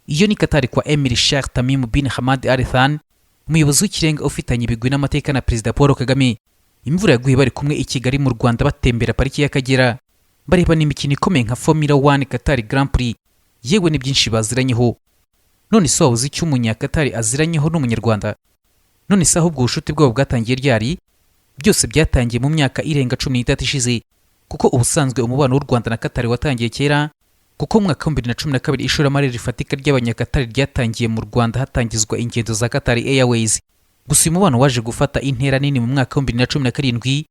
Iyo ni Qatar kwa Emir Sheikh Tamim bin Hamad Al Thani, umuyobozi w'ikirenga ufitanye ibigwi n'amateka na Perezida Paul Kagame. Imvura yaguye bari kumwe i Kigali mu Rwanda batembera pariki y'Akagera, bareba n'imikino ikomeye nka Formula 1 Qatar Grand Prix, yewe ni byinshi baziranyeho. None se wawuzi icyo umunyakatari aziranyeho n'umunyarwanda? None se ahubwo ubushuti bwabo bwatangiye ryari? Byose byatangiye mu myaka irenga 13 ishize, kuko ubusanzwe umubano w'u Rwanda na Qatar watangiye kera, kuko mu mwaka wa 2012 ishoramari rifatika ry'abanyakatari ryatangiye mu Rwanda hatangizwa ingendo za Qatar Airways. Gusa umubano waje gufata intera nini mu mwaka wa 2017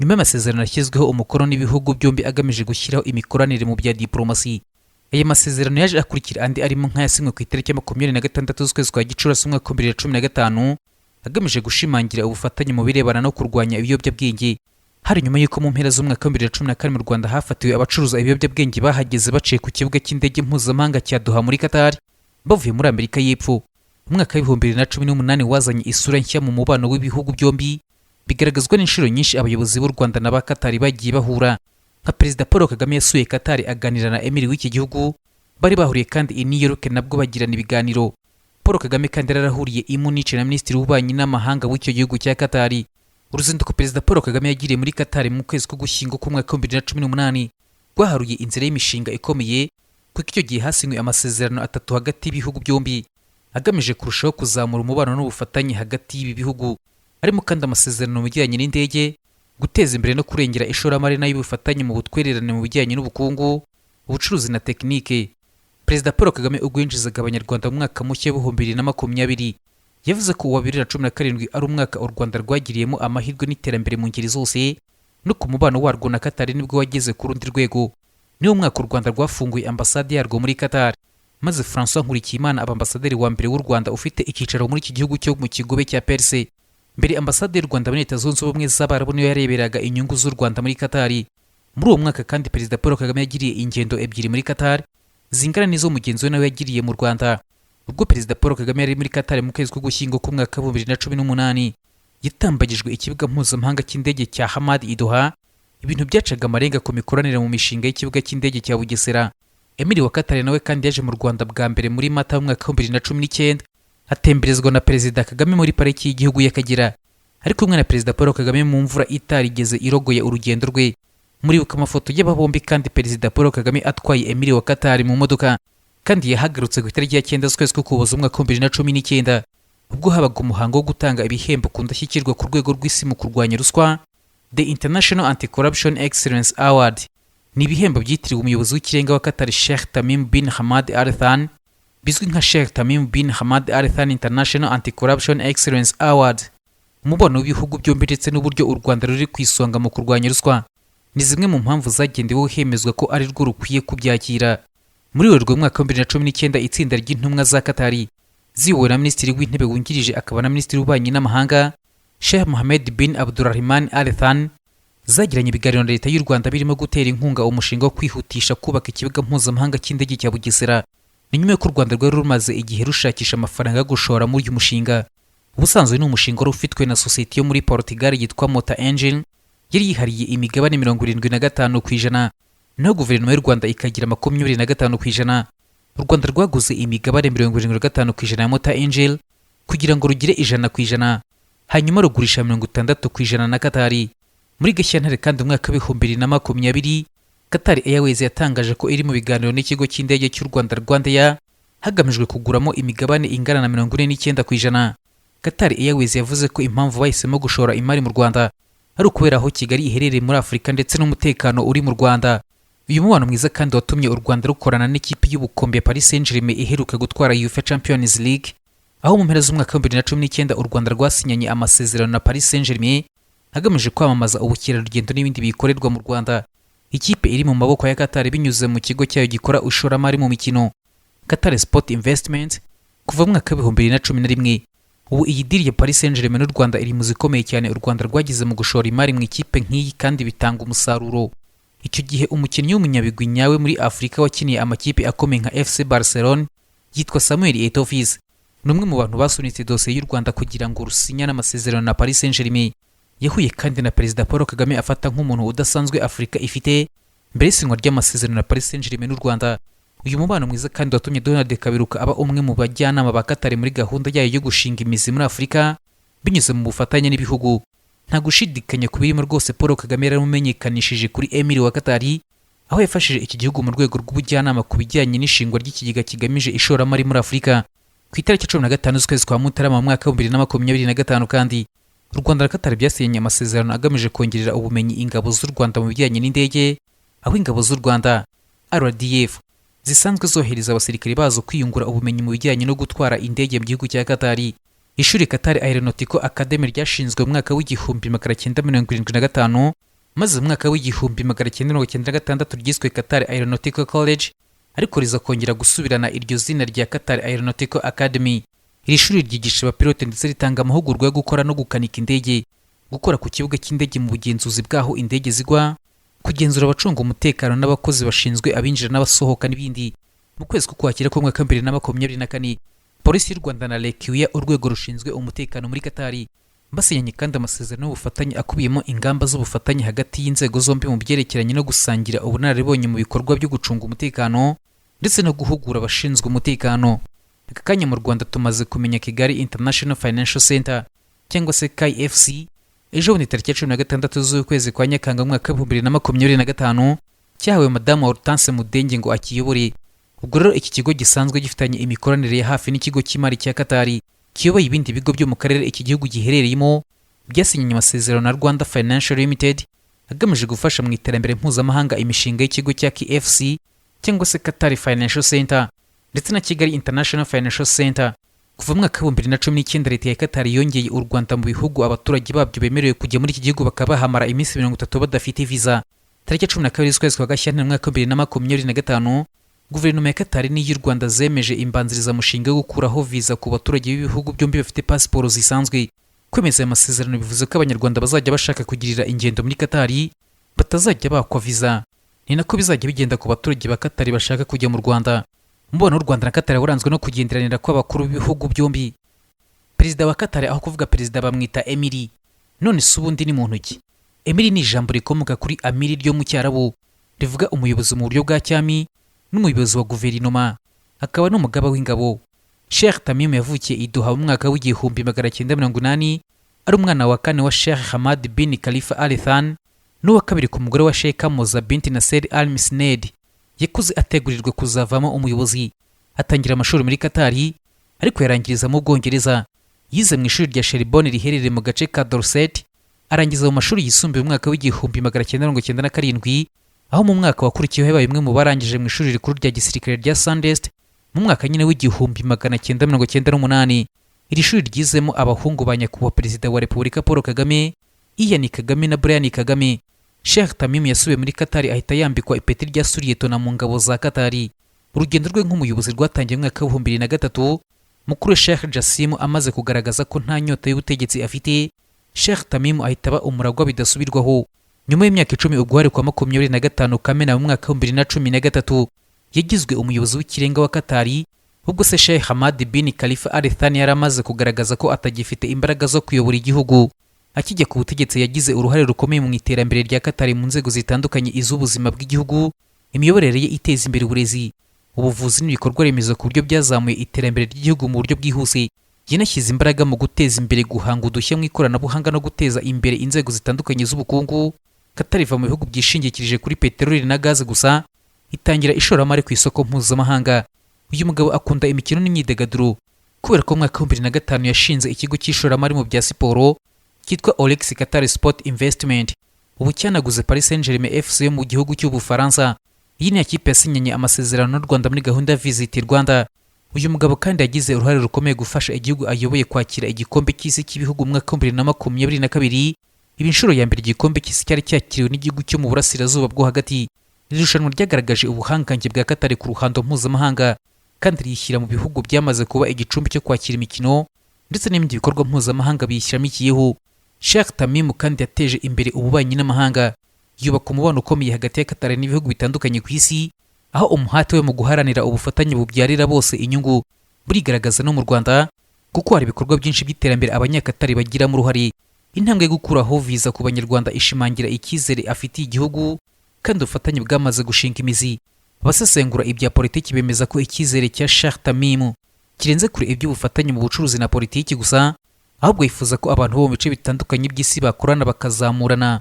nyuma y'amasezerano yashyizweho umukono n'ibihugu byombi agamije gushyiraho imikoranire mu bya diplomasi. Aya masezerano yaje akurikira andi arimo nk'ayasinywe ku itariki ya 26 z'ukwezi kwa Gicurasi mu mwaka wa 2015 agamije gushimangira ubufatanye mu birebana no kurwanya ibiyobyabwenge. Hari nyuma y'uko mu mpera z'umwaka wa 2014 mu Rwanda hafatiwe abacuruza ibiyobyabwenge bahageze baciye ku kibuga cy'indege mpuzamahanga cya Doha muri Qatar bavuye muri Amerika y'Epfo. Umwaka wa 2018 wazanye isura nshya mu mubano w'ibihugu byombi, bigaragazwa n'inshuro nyinshi abayobozi b'u Rwanda n'aba Qatar bagiye bahura. Nka Perezida Paul Kagame yasuye Qatar aganira na Emir w'iki gihugu, bari bahuriye kandi i New York nabwo bagirana ibiganiro. Paul Kagame kandi yarahuriye i Munich na Minisitiri w'Ububanyi n'Amahanga w'icyo gihugu cya Qatar. Uruzinduko Perezida Paul Kagame yagiriye muri Qatar mu kwezi k'Ugushyingo k'umwaka wa 2018 rwaharuye inzira y'imishinga ikomeye, kuko icyo gihe hasinywe amasezerano atatu hagati y'ibihugu byombi agamije kurushaho kuzamura umubano n'ubufatanye hagati y'ibi bihugu, harimo kandi amasezerano mu bijyanye n'indege, guteza imbere no kurengera ishoramari n'ay'ubufatanye mu butwererane mu bijyanye n'ubukungu, ubucuruzi na tekinike. Perezida Paul Kagame ubwo yinjizaga abanyarwanda mu mwaka mushya wa 2020 yavuze ko uwa 2017 ari umwaka u Rwanda rwagiriyemo amahirwe n'iterambere mu ngeri zose, no ku mubano warwo na Qatar nibwo wageze ku rundi rwego. Niwo mwaka u Rwanda rwafunguye ambasade yarwo muri Qatar, maze François Nkurikiyimana abambasaderi wa mbere w'u Rwanda ufite icyicaro muri iki gihugu cyo mu kigobe cya Perse. Mbere ambasade y'u Rwanda muri Leta Zunze Ubumwe z'Abarabu niyo yareberaga inyungu z'u Rwanda muri Qatar. Muri uwo mwaka kandi Perezida Paul Kagame yagiriye ingendo ebyiri muri Qatar zingana n'izo mugenzi we nawe yagiriye mu Rwanda. Ubwo Perezida Paul Kagame yari muri Qatar mu kwezi k'Ugushyingo k'umwaka wa 2018 yatambagijwe ikibuga mpuzamahanga cy'indege cya Hamad i Doha, ibintu byacaga amarenga ku mikoranire mu mishinga y'ikibuga cy'indege cya Bugesera. Emir wa Qatar nawe kandi yaje mu Rwanda bwa mbere muri Mata mu mwaka wa 2019 atemberezwa na Perezida Kagame muri pariki y'igihugu y'Akagera, ari kumwe na Perezida Paul Kagame mu mvura itarigeze irogoye urugendo rwe. Muribuka amafoto y'aba bombi kandi Perezida Paul Kagame atwaye Emir wa Qatar mu modoka, kandi yahagarutse ku itariki ya 9 z'ukwezi k'Ukuboza umwaka wa 2019 ubwo habaga umuhango wo gutanga ibihembo ku ndashyikirwa ku rwego rw'isi mu kurwanya ruswa, The International Anti-Corruption Excellence Award. Ni ibihembo byitiriwe umuyobozi w'ikirenga wa Qatar Sheikh Tamim bin Hamad Al Thani, bizwi nka Sheikh Tamim bin Hamad Al Thani International Anti-Corruption Excellence Award. Umubano w'ibihugu byombi ndetse n'uburyo u Rwanda ruri ku isonga mu kurwanya ruswa ni zimwe mu mpamvu zagendeweho hemezwa ko ari rwo rukwiye kubyakira. Muri Werurwe mwaka wa 2019 itsinda ry'intumwa za Qatar ziyobowe na Minisitiri w'Intebe wungirije akaba na Minisitiri w'Ububanyi n'Amahanga Sheikh Mohammed bin Abdulrahman Al Thani zagiranye ibiganiro na Leta y'u Rwanda birimo gutera inkunga umushinga wo kwihutisha kubaka ikibuga mpuzamahanga cy'indege cya Bugesera. Ni nyuma y'uko u Rwanda rwari rumaze igihe rushakisha amafaranga yo gushora muri uyu mushinga. Ubusanzwe ni umushinga wari ufitwe na sosiyete yo muri Portugal yitwa Mota Engine, yari yihariye imigabane 75%, naho guverinoma y'u Rwanda ikagira 25%. U Rwanda rwaguze imigabane 75% ya Mota Engine kugira ngo rugire 100%, hanyuma rugurisha 60% na Qatar. Muri Gashyantare kandi umwaka wa 2020 Qatar Airways yatangaje ko iri mu biganiro n'ikigo cy'indege cy'u Rwanda Rwandair hagamijwe kuguramo imigabane ingana na 49%. Qatar Airways yavuze ko impamvu bahisemo gushora imari mu Rwanda ari ukubera aho Kigali iherereye muri Afurika ndetse n'umutekano uri mu Rwanda. Uyu mubano mwiza kandi watumye u Rwanda rukorana n'ikipe y'ubukombe ya Paris Saint-Germain iheruka gutwara UEFA Champions League, aho mu mpera z'umwaka wa 2019 u Rwanda rwasinyanye amasezerano na Paris Saint-Germain hagamije kwamamaza ubukerarugendo n'ibindi bikorerwa mu Rwanda. Ikipe iri mu maboko ya Qatar binyuze mu kigo cyayo gikora ishoramari mu mikino Qatar Sport Investment kuva mu mwaka wa 2011. Ubu iyi diri ya Paris Saint-Germain n'u Rwanda iri mu zikomeye cyane u Rwanda rwagize mu gushora imari mu ikipe nk'iyi kandi bitanga umusaruro. Icyo gihe umukinnyi w'umunyabigwi nyawe muri Afurika wakiniye amakipe akomeye nka FC Barcelona yitwa Samuel Eto'o, ni umwe mu bantu basunitse dosiye y'u Rwanda kugira ngo rusinyane amasezerano na Paris Saint-Germain. Yahuye kandi na Perezida Paul Kagame afata nk'umuntu udasanzwe Afurika ifite mbere y'isinywa ry'amasezerano na Paris Saint-Germain n'u Rwanda. uyu mubano mwiza kandi watumye Donald Kaberuka aba umwe mu bajyanama ba Qatar muri gahunda yayo yo gushinga imizi muri Afurika binyuze mu bufatanye n'ibihugu. Nta gushidikanya kubirimo rwose Paul Kagame yaramumenyekanishije kuri Emir wa Qatar, aho yafashije iki gihugu mu rwego rw'ubujyanama ku bijyanye n'ishingwa ry'ikigega kigamije ishoramari muri Afurika. Ku itariki 15 z'ukwezi kwa Mutarama mu mwaka wa 2025 kandi u Rwanda na Qatar byasinye amasezerano agamije kongerera ubumenyi ingabo z'u Rwanda mu bijyanye n'indege, aho ingabo z'u Rwanda RDF zisanzwe zohereza abasirikare bazo kwiyungura ubumenyi mu bijyanye no gutwara indege mu gihugu cya Qatar. Ishuri Qatar Aeronautical Academy ryashinzwe mu mwaka w'igihumbi 1975, maze mu mwaka w'igihumbi 1996 ryiswe Qatar Aeronautical College, ariko riza kongera gusubirana iryo zina rya Qatar Aeronautical Academy. Iri shuri ryigisha abapilote ndetse ritanga amahugurwa yo gukora no gukanika indege, gukora ku kibuga cy'indege mu bugenzuzi bwaho indege zigwa, kugenzura abacunga umutekano n'abakozi bashinzwe abinjira n'abasohoka n'ibindi. Mu kwezi k'Ukwakira k'umwaka wa 2024, polisi y'u Rwanda na Lekiuya, urwego rushinzwe umutekano muri Qatar, basinyanye kandi amasezerano y'ubufatanye akubiyemo ingamba z'ubufatanye hagati y'inzego zombi mu byerekeranye no gusangira ubunararibonye mu bikorwa byo gucunga umutekano ndetse no guhugura abashinzwe umutekano. Aka kanya mu Rwanda tumaze kumenya Kigali International Financial Center cyangwa se KIFC, ejo bundi tariki 16 z'ukwezi kwa Nyakanga mu mwaka wa 2025 cyahawe Madamu Hortense Mudenge ngo akiyobore. Ubwo rero iki kigo gisanzwe gifitanye imikoranire ya hafi n'ikigo cy'imari cya Qatar kiyoboye ibindi bigo byo mu karere iki gihugu giherereyemo, byasinyanye amasezerano na Rwanda Financial Limited agamije gufasha mu iterambere mpuzamahanga imishinga y'ikigo cya KIFC cyangwa se Qatar Financial Center ndetse na Kigali International Financial Center. Kuva mu mwaka wa 2019 leta ya Qatar yongeye u Rwanda mu bihugu abaturage babyo bemerewe kujya muri iki gihugu bakaba bahamara iminsi 30 badafite visa. Tariki 12 z'ukwezi kwa Gashyantare mu mwaka wa 2025, guverinoma ya Qatar n'iy'u Rwanda zemeje imbanziriza mushinga wo gukuraho visa ku baturage b'ibihugu byombi bafite pasiporo zisanzwe. Kwemeza aya masezerano bivuze ko abanyarwanda bazajya bashaka kugirira ingendo muri Qatar batazajya bakwa visa. Ni nako bizajya bigenda ku baturage ba Qatar bashaka kujya mu Rwanda. Umubano w'u Rwanda na Qatar waranzwe no kugenderanira kw'abakuru b'ibihugu byombi. Perezida wa Qatar, aho kuvuga perezida bamwita Emiri. None se ubundi ni muntu ki? Emiri ni ijambo rikomoka kuri Amiri ryo mu Cyarabu, rivuga umuyobozi mu buryo bwa cyami n'umuyobozi wa guverinoma, akaba n'umugaba w'ingabo. Sheikh Tamim yavukiye i Doha mu mwaka w'igihumbi 1980, ari umwana wa kane wa Sheikh Hamad bin Khalifa Al Thani n'uwa kabiri ku mugore wa Sheikh Moza binti Nasser Al Misned. Yakuze ategurirwa kuzavamo umuyobozi. Atangira amashuri muri Qatar, ariko yarangiriza mu Bwongereza. Yize mu ishuri rya Sherborne riherereye mu gace ka Dorset, arangiza mu mashuri yisumbuye mu mwaka w'igihumbi 1997, aho mu mwaka wakurikiyeho yabaye umwe mu barangije mu ishuri rikuru rya gisirikare rya Sandhurst mu mwaka nyine w'igihumbi 1998. Iri shuri ryizemo abahungu ba nyakubahwa perezida wa Repubulika Paul Kagame, Ian Kagame na Brian Kagame. Sheikh Tamim yasubiye muri Qatar ahita yambikwa ipeti rya Suriyetona mu ngabo za Qatar. Urugendo rwe nk'umuyobozi rwatangiye mu mwaka wa 2003, mukuru Sheikh Jassim amaze kugaragaza ko nta nyota y'ubutegetsi afite. Sheikh Tamim ahita aba umuragwa bidasubirwaho. Nyuma y'imyaka 10 ubwo hari kwa 25 Kamena mu mwaka wa 2013 yagizwe umuyobozi w'ikirenga wa Qatar, ubwo se Sheikh Hamad bin Khalifa Al Thani yaramaze kugaragaza ko atagifite imbaraga zo kuyobora igihugu. Akijya ku butegetsi yagize uruhare rukomeye mu iterambere rya Qatar mu nzego zitandukanye iz'ubuzima bw'igihugu, imiyoborere ye iteza imbere uburezi, ubuvuzi n'ibikorwa remezo ku buryo byazamuye iterambere ry'igihugu mu buryo bwihuse. Yanashyize imbaraga mu guteza imbere guhanga udushya mu ikoranabuhanga no guteza imbere inzego zitandukanye z'ubukungu. Qatar iva mu bihugu byishingikirije kuri peteroli na gaze gusa, itangira ishoramari ku isoko mpuzamahanga. Uyu mugabo akunda imikino n'imyidagaduro, kubera ko mu mwaka wa 2005 yashinze ikigo cy'ishoramari mu bya siporo cyitwa Olex Qatar Sport Investment. Ubu cyanaguze Paris Saint-Germain FC yo mu gihugu cy'Ubufaransa. Iyi ni ikipe yasinyanye amasezerano n'u Rwanda muri gahunda ya Visit Rwanda. Uyu mugabo kandi yagize uruhare rukomeye gufasha igihugu ayoboye kwakira igikombe cy'isi cy'ibihugu mu mwaka wa 2022. Ibi inshuro ya mbere igikombe cy'isi cyari cyakiriwe n'igihugu cyo mu burasirazuba bwo hagati. Iri rushanwa ryagaragaje ubuhangange bwa Qatar ku ruhando mpuzamahanga, kandi riyishyira mu bihugu byamaze kuba igicumbi cyo kwakira imikino ndetse n'ibindi bikorwa mpuzamahanga biyishyiramikiyeho. Sheikh Tamim kandi yateje imbere ububanyi n'amahanga, yubaka umubano ukomeye hagati ya Qatar n'ibihugu bitandukanye ku isi, aho umuhate we mu guharanira ubufatanye bubyarira bose inyungu burigaragaza no mu Rwanda, kuko hari ibikorwa byinshi by'iterambere abanyakatari bagiramo uruhare. Intambwe yo gukuraho visa ku banyarwanda ishimangira icyizere afitiye igihugu, kandi ubufatanye bwamaze gushinga imizi. abasesengura ibya politiki bemeza ko icyizere cya Sheikh Tamim kirenze kure iby'ubufatanye mu bucuruzi na politiki gusa, ahubwo yifuza ko abantu bo mu bice bitandukanye by'isi bakorana bakazamurana.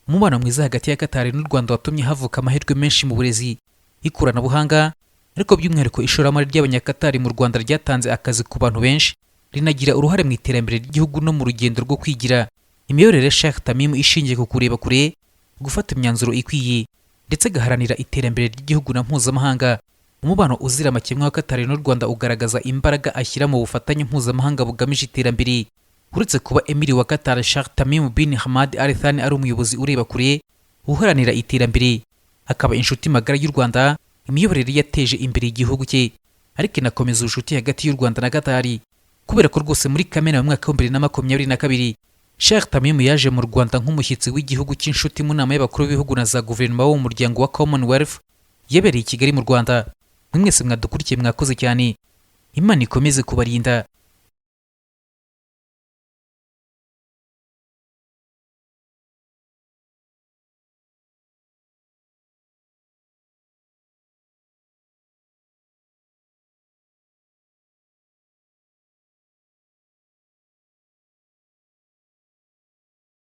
Umubano mwiza hagati ya Qatar n'u Rwanda watumye havuka amahirwe menshi mu burezi, ikoranabuhanga, ariko by'umwihariko ishoramari ry'abanyakatari mu Rwanda ryatanze akazi ku bantu benshi, rinagira uruhare mu iterambere ry'igihugu no mu rugendo rwo kwigira. Imiyoborere ya Sheikh Tamim ishingiye ku kureba kure, gufata imyanzuro ikwiye, ndetse gaharanira iterambere ry'igihugu na mpuzamahanga. Umubano uzira amakemwa wa Qatar n'u Rwanda ugaragaza imbaraga ashyira mu bufatanye mpuzamahanga bugamije iterambere. Uretse kuba Emiri wa Qatar Sheikh Tamim bin Hamad Al Thani ari umuyobozi ureba kure, uharanira iterambere, akaba inshuti magara y'u Rwanda, imiyoborere yateje imbere igihugu cye, ariko inakomeza ubucuti hagati y'u Rwanda na Qatar. Kubera ko rwose muri Kamena mu mwaka wa 2022 Sheikh Tamim yaje mu Rwanda nk'umushyitsi w'igihugu cy'inshuti mu nama y'abakuru b'ibihugu na za guverinoma wo mu muryango wa Commonwealth yabereye i Kigali mu Rwanda. Mwese mwadukurikiye mwakoze cyane, Imana ikomeze kubarinda.